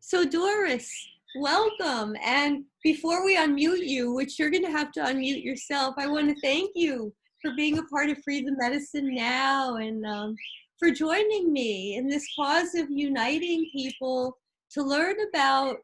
So Doris, welcome. And before we unmute you, which you're going to have to unmute yourself, I want to thank you for being a part of Free the Medicine Now and for joining me in this cause of uniting people to learn about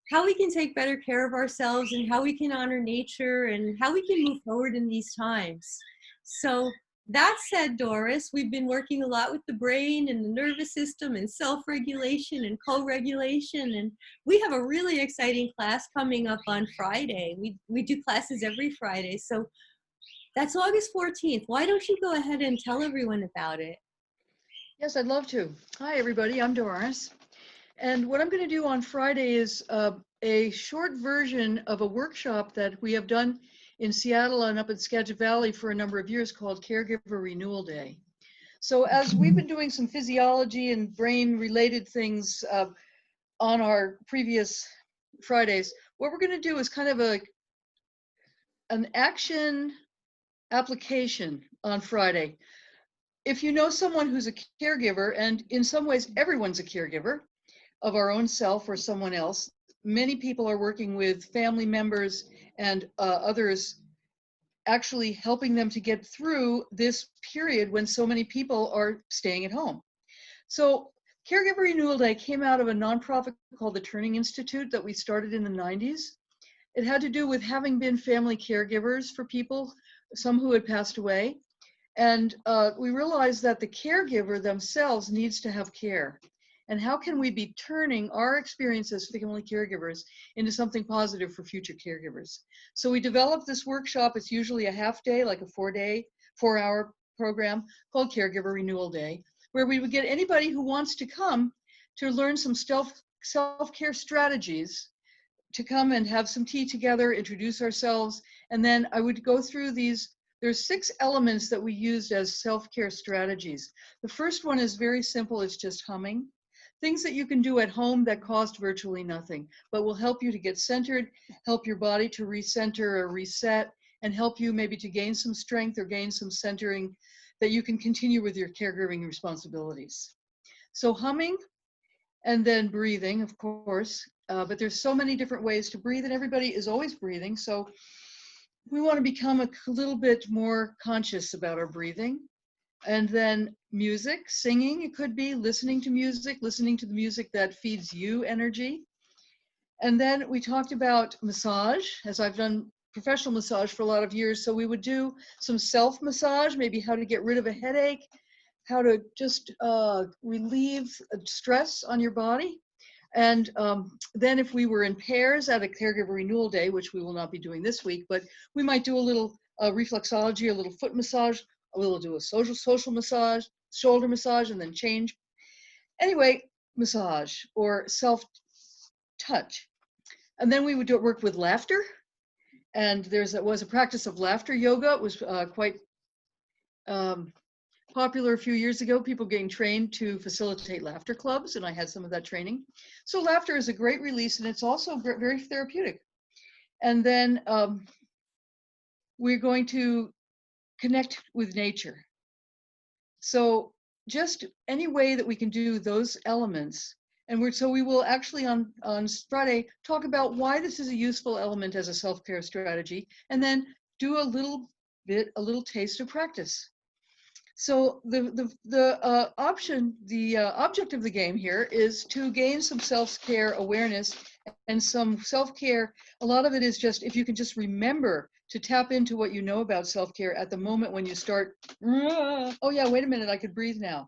how we can take better care of ourselves and how we can honor nature and how we can move forward in these times. So that said, Doris, we've been working a lot with the brain and the nervous system and self-regulation and co-regulation. And we have a really exciting class coming up on Friday. We do classes every Friday. So that's August 14th. Why don't you go ahead and tell everyone about it? Yes, I'd love to. Hi, everybody. I'm Doris. And what I'm going to do on Friday is a short version of a workshop that we have done in Seattle and up in Skagit Valley for a number of years called Caregiver Renewal Day. So as we've been doing some physiology and brain related things on our previous Fridays, what we're going to do is kind of an action application on Friday. If you know someone who's a caregiver, and in some ways everyone's a caregiver of our own self or someone else, many people are working with family members and others, actually helping them to get through this period when so many people are staying at home. So Caregiver Renewal Day came out of a nonprofit called the Turning Institute that we started in the 90s. It had to do with having been family caregivers for people, some who had passed away. And we realized that the caregiver themselves needs to have care. And how can we be turning our experience as family caregivers into something positive for future caregivers? So we developed this workshop. It's usually a half day, like a 4-hour program called Caregiver Renewal Day, where we would get anybody who wants to come to learn some self-care strategies, to come and have some tea together, introduce ourselves, and then I would go through these. There's 6 elements that we used as self-care strategies. The first one is very simple. It's just humming. Things that you can do at home that cost virtually nothing, but will help you to get centered, help your body to recenter or reset, and help you maybe to gain some strength or gain some centering that you can continue with your caregiving responsibilities. So humming, and then breathing, of course, but there's so many different ways to breathe, and everybody is always breathing. So we want to become a little bit more conscious about our breathing. And then music, singing, it could be listening to the music that feeds you energy. And then we talked about massage, as I've done professional massage for a lot of years. So we would do some self-massage, maybe how to get rid of a headache, how to just relieve stress on your body. And then if we were in pairs at a Caregiver Renewal Day, which we will not be doing this week, but we might do a little reflexology, a little foot massage, we'll do a social massage, shoulder massage, and then change. Anyway, massage or self-touch. And then we would work with laughter. And there was a practice of laughter yoga. It was quite popular a few years ago, people getting trained to facilitate laughter clubs, and I had some of that training. So laughter is a great release, and it's also very therapeutic. And then we're going to connect with nature. So just any way that we can do those elements. And we will actually on Friday talk about why this is a useful element as a self-care strategy, and then do a little taste of practice. So the object of the game here is to gain some self-care awareness and some self-care. A lot of it is just if you can just remember to tap into what you know about self-care at the moment when you start, oh yeah, wait a minute, I could breathe now.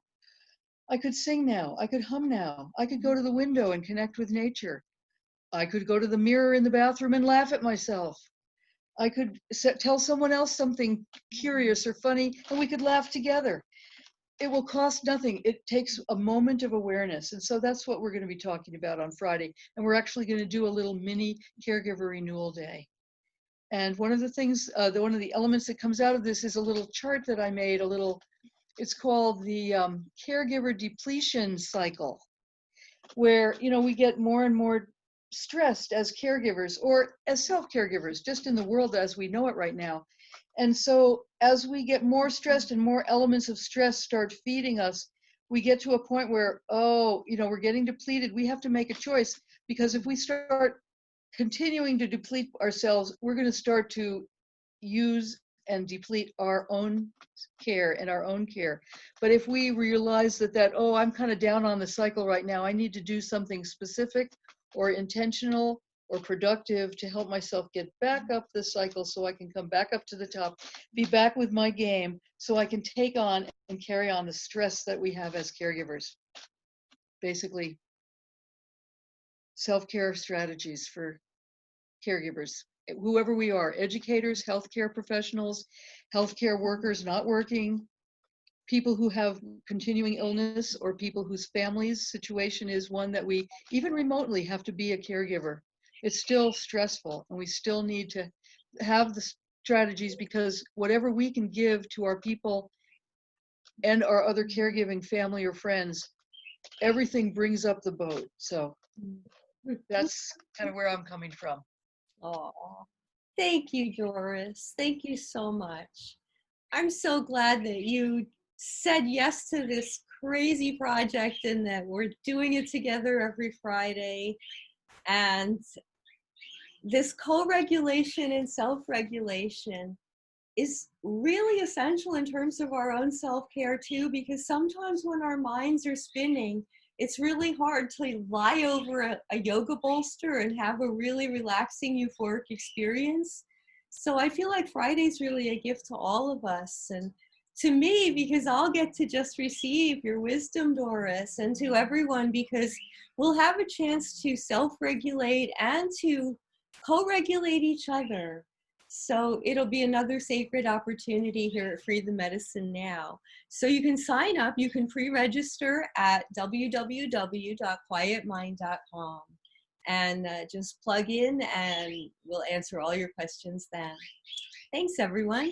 I could sing now. I could hum now. I could go to the window and connect with nature. I could go to the mirror in the bathroom and laugh at myself. I could tell someone else something curious or funny, and we could laugh together. It will cost nothing. It takes a moment of awareness. And so that's what we're going to be talking about on Friday. And we're actually going to do a little mini Caregiver Renewal Day. And one of the things, one of the elements that comes out of this is a little chart that I made, it's called the Caregiver Depletion Cycle, where, we get more and more stressed as caregivers or as self-caregivers, just in the world as we know it right now. And so as we get more stressed and more elements of stress start feeding us, we get to a point where, oh, we're getting depleted. We have to make a choice, because if we start continuing to deplete ourselves, we're going to start to use and deplete our own care and our own care. But if we realize that, oh, I'm kind of down on the cycle right now, I need to do something specific or intentional or productive to help myself get back up the cycle so I can come back up to the top, be back with my game, so I can take on and carry on the stress that we have as caregivers. Basically, self-care strategies for caregivers, whoever we are, educators, healthcare professionals, healthcare workers not working, people who have continuing illness, or people whose families situation is one that we even remotely have to be a caregiver. It's still stressful, and we still need to have the strategies, because whatever we can give to our people and our other caregiving family or friends, everything brings up the boat. So that's kind of where I'm coming from. Oh, thank you, Doris. Thank you so much. I'm so glad that you said yes to this crazy project and that we're doing it together every Friday. And this co-regulation and self-regulation is really essential in terms of our own self-care too, because sometimes when our minds are spinning, it's really hard to lie over a yoga bolster and have a really relaxing, euphoric experience. So I feel like Friday's really a gift to all of us, and to me, because I'll get to just receive your wisdom, Doris, and to everyone, because we'll have a chance to self-regulate and to co-regulate each other. So it'll be another sacred opportunity here at Free the Medicine Now. So you can sign up, you can pre-register at www.quietmind.com, and just plug in and we'll answer all your questions then. Thanks, everyone.